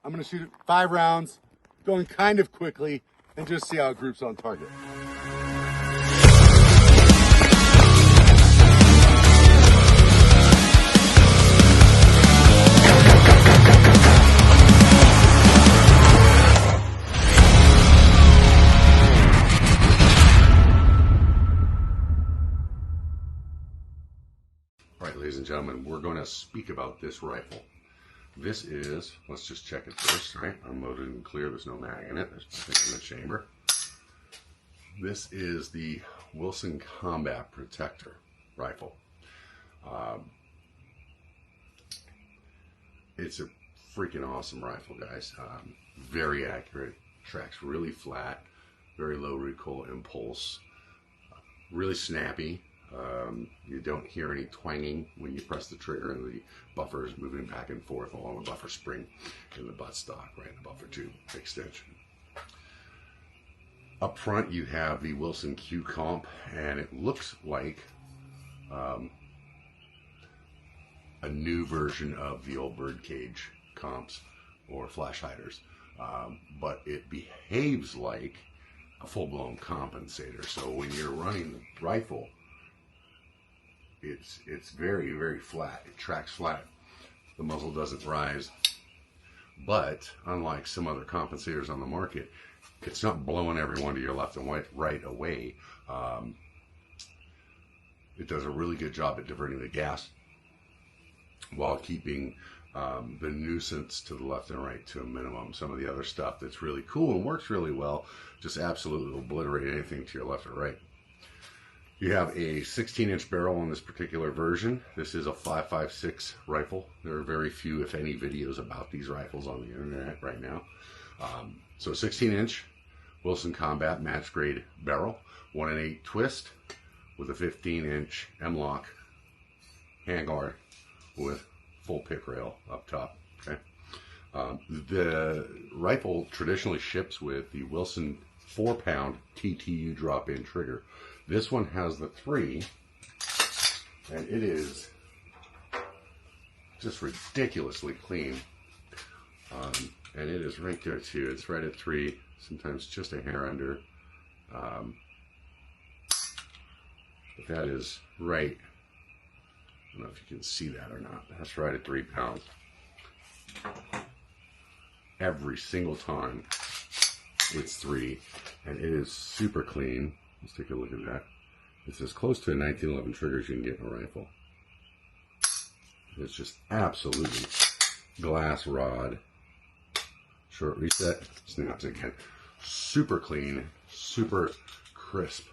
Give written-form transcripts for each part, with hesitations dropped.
I'm going to shoot 5 rounds, going kind of quickly, and just see how it groups on target. All right, ladies and gentlemen, we're going to speak about this rifle. This is, let's just check it first, right? Unloaded and clear, there's no mag in it, there's nothing in the chamber. This is the Wilson Combat Protector rifle. It's a freaking awesome rifle, guys. Very accurate, tracks really flat, very low recoil impulse, really snappy. You don't hear any twanging when you press the trigger, and the buffer is moving back and forth along the buffer spring in the buttstock, right? The buffer tube extension. Up front, you have the Wilson Q Comp, and it looks like a new version of the old birdcage comps or flash hiders, but it behaves like a full-blown compensator. So when you're running the rifle, it's very, very flat. It tracks flat. The muzzle doesn't rise. But unlike some other compensators on the market, it's not blowing everyone to your left and right away. It does a really good job at diverting the gas while keeping the nuisance to the left and right to a minimum. Some of the other stuff that's really cool and works really well just absolutely obliterate anything to your left or right. You have a 16-inch barrel on this particular version. This is a 5.56 rifle. There are very few, if any, videos about these rifles on the internet right now. So 16-inch Wilson Combat match grade barrel, 1 1/8 twist with a 15-inch M-lock handguard with full pick rail up top. Okay. The rifle traditionally ships with the Wilson 4-pound TTU drop-in trigger. This one has the 3, and it is just ridiculously clean. And it is right there too. It's right at 3, sometimes just a hair under. But that is right. I don't know if you can see that or not. That's right at 3 pounds. Every single time it's 3, and it is super clean. Let's take a look at that. It's as close to a 1911 trigger as you can get in a rifle. It's just absolutely glass rod. Short reset, snaps again. Super clean, super crisp.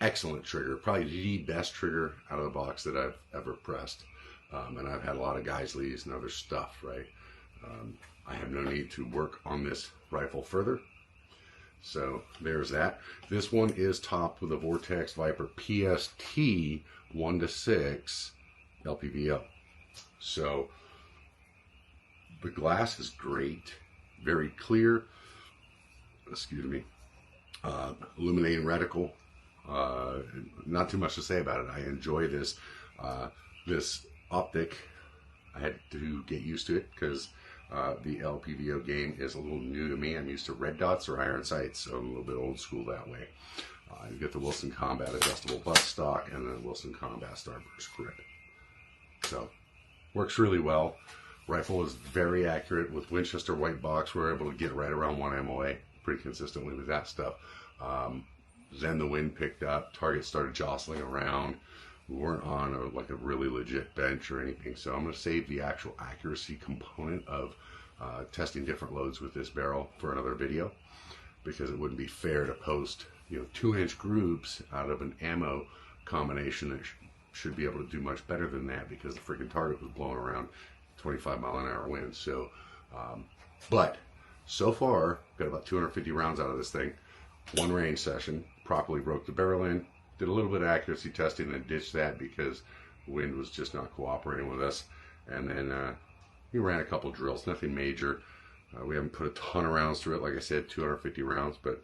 Excellent trigger. Probably the best trigger out of the box that I've ever pressed. And I've had a lot of Geisleys and other stuff, right? I have no need to work on this rifle further. So there's that. This one is topped with a Vortex Viper PST 1-6 LPVO. So the glass is great, very clear. Excuse me. Illuminating reticle. Not too much to say about it. I enjoy this. This optic, I had to get used to it because the LPVO game is a little new to me. I'm used to red dots or iron sights, so I'm a little bit old school that way. You get the Wilson Combat adjustable buttstock and the Wilson Combat Starburst grip. So, works really well. Rifle is very accurate with Winchester white box. We're able to get right around 1 MOA pretty consistently with that stuff. Then the wind picked up, targets started jostling around. We weren't on a really legit bench or anything, so I'm going to save the actual accuracy component of testing different loads with this barrel for another video, because it wouldn't be fair to post 2-inch groups out of an ammo combination that should be able to do much better than that, because the freaking target was blowing around 25-mile-an-hour winds. So, but so far, got about 250 rounds out of this thing. 1 range session, properly broke the barrel in, did a little bit of accuracy testing and ditched that because the wind was just not cooperating with us. And then we ran a couple drills, nothing major. We haven't put a ton of rounds through it. Like I said, 250 rounds, but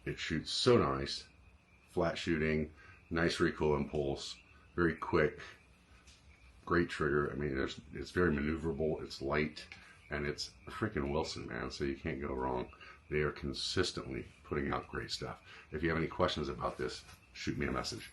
it shoots so nice. Flat shooting, nice recoil impulse, very quick, great trigger. I mean, it's very maneuverable, it's light, And it's freaking Wilson, man, so you can't go wrong. They are consistently putting out great stuff. If you have any questions about this, shoot me a message.